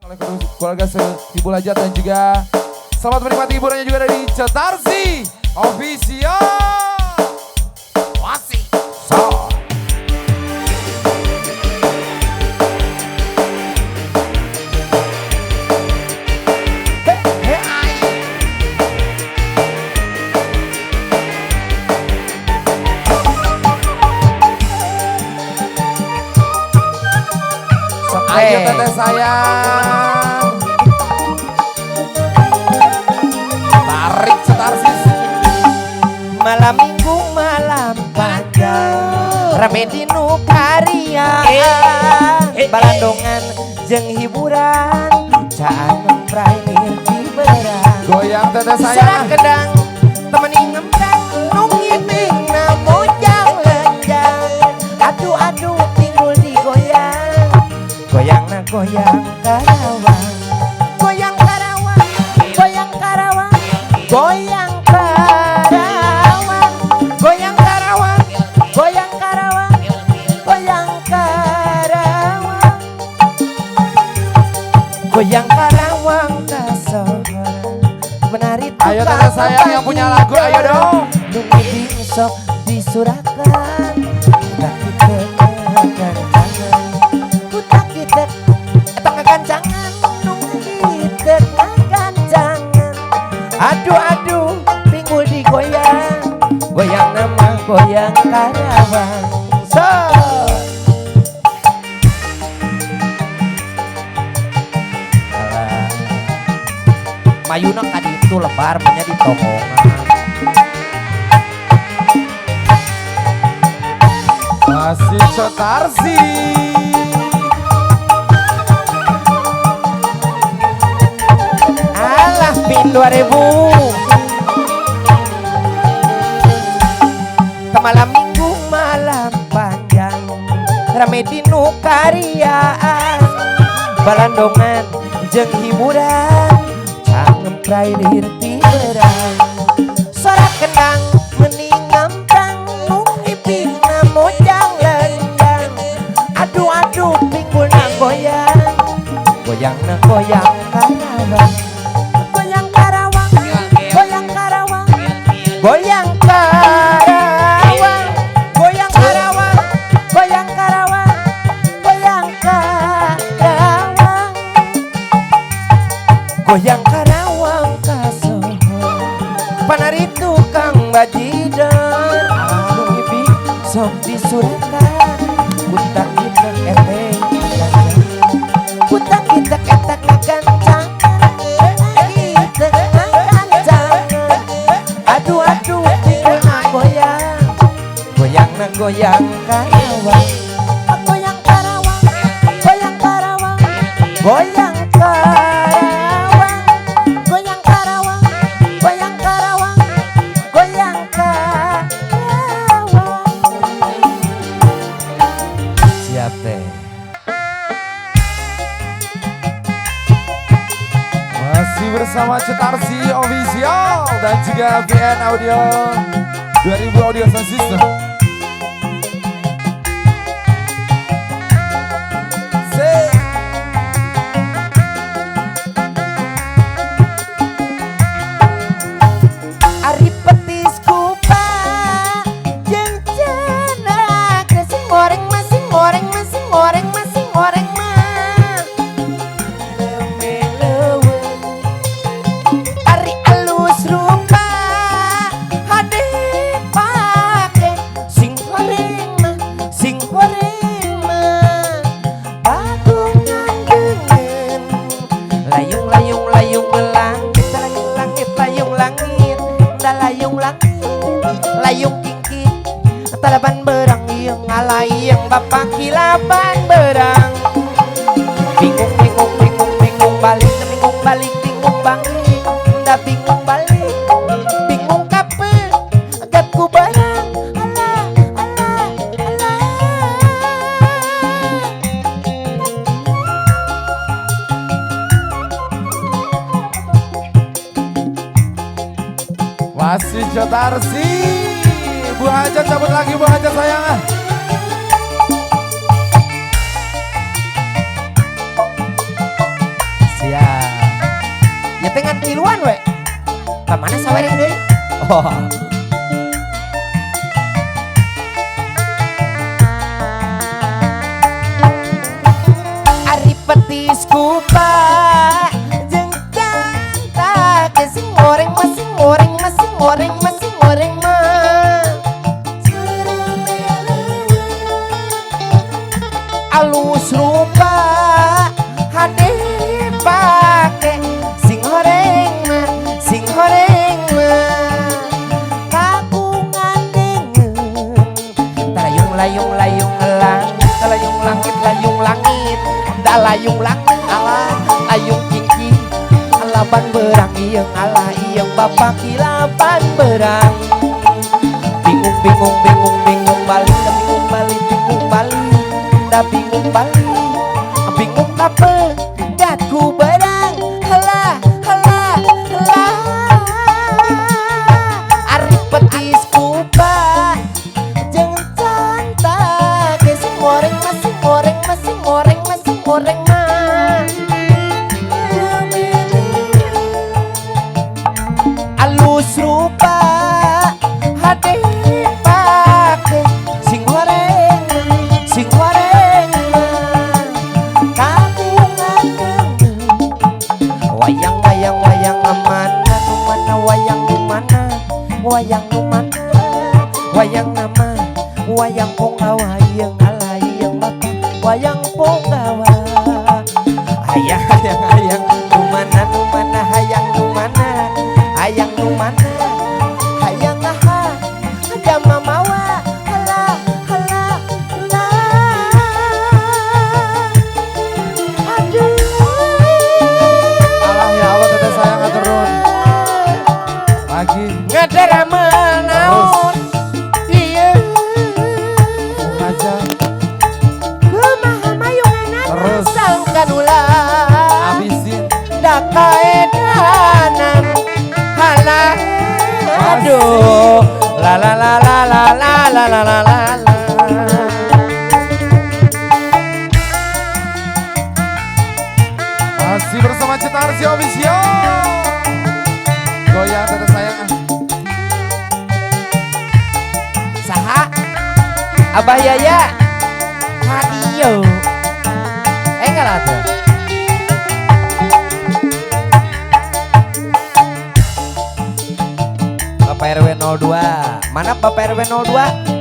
oleh keluarga Ibu Lajat dan juga selamat menikmati hiburannya juga dari Cetarsi Official. Masih so. Ayo teteh sayang, tarik Cetarsis. Malam minggu malam panjang, rame di Nukaria, balandongan jeng hiburan, caan memprair di berang. Goyang teteh Serak sayang. kedang, temani ngemprang, nungiping namojang lenjang. Aduh timbul digoyang, goyang na goyang Karawang, goyang Karawang, goyang Karawang, goyang Karawang, goyang Karawang, goyang Karawang, goyang Karawang, goyang Karawang kasohor, menari tukang. Ayo teteh sayang yang punya lagu, ayo dong. Nunggu sok disurakan, tak kita gancangan, tak kita gancangan, nunggu kita gancangan. Aduh, pinggul digoyang, goyang nama goyang Karawang. So. Mayuna kadi itu lebar punya di tomongan. Masih Cetarsi. Alah pin 2000. Malam minggu malam panjang, rame di Nukariaan, balandongan jeng hiburan, cangem prair di berang. Sorak kendang mening ngamprang, nungiping namojang lendang. Aduh pinggul na goyang, goyang na goyang Karawang, goyang Karawang, goyang Karawang, goyang Karawang, goyang Karawang, goyang Karawang, goyang Karawang, goyang Karawang kasohor, panari tukang bajidan, nungipi sok disurakan, kutak kita ereng kutak kita ketak ngagancangan, kita ngagancangan. Aduh pinggul na goyang, goyang na goyang Karawang, goyang Karawang, goyang Karawang, goyang Karawang, goyang Karawang, goyang Karawang, goyang Karawang. Siap teh. Masih bersama Cetarsi Official dan juga VN Audio 2000 Audio Sound System. Say. Ari petis kupat jeung cenah kesing goreng masing goreng masing goreng masing goreng mah leuweung. Ari alus rupa hade pake sing goreng mah bagungan dengan layung belang langit layung langit layung langit layung kingking talaban berang yang ngalayang bapak kilaban berang bingung balik bingung balik da bingung balik bingung kape agat ku barang alah Masih Cetarsi. Bu Hajat cabut lagi, Bu Hajat sayang. dengan tiluan we. Kemana sawereng deui? Oh. Ari petis kupa jeung canta sing goreng masing goreng masing goreng masing goreng mah alus rupa hade pake sing goreng mah kagungan dengan talayung layung layung elang talayung langit layung langit dalayung langit ala layung kiki alaban berang ieung ala ieung bapak kilapan berang bingung bingung bingung bingung bali da bingung bali bingung bali da bingung bali bingung apa gatku berang helah helah helah ari petis kupa jeung canta sing goreng masing goreng masing goreng masing goreng mah alus rupa hade pake sing goreng mah kagungan wayang wayang wayang mana nu mana wayang nu mana wayang nu mana wayang nama wayang ponggawa ieung ala ieung bapak wayang ponggawa hayang hayang hayang nu mana hayang nu mana hayang nu mana hayang aha jama mawa halah halah aduh Allah ya Allah teteh sayang aturun. Lagi ngadarama naon ieu aja kumaha mayungan terus sangkan ulah habisin. da kaedanan halah aduh la la la la la la la la la la Masih bersama Cita Arsi Official. Goyang teteh sayang. saha Abah Yaya hadiyo enggak atuh Bapak RW 02 mana Bapak RW 02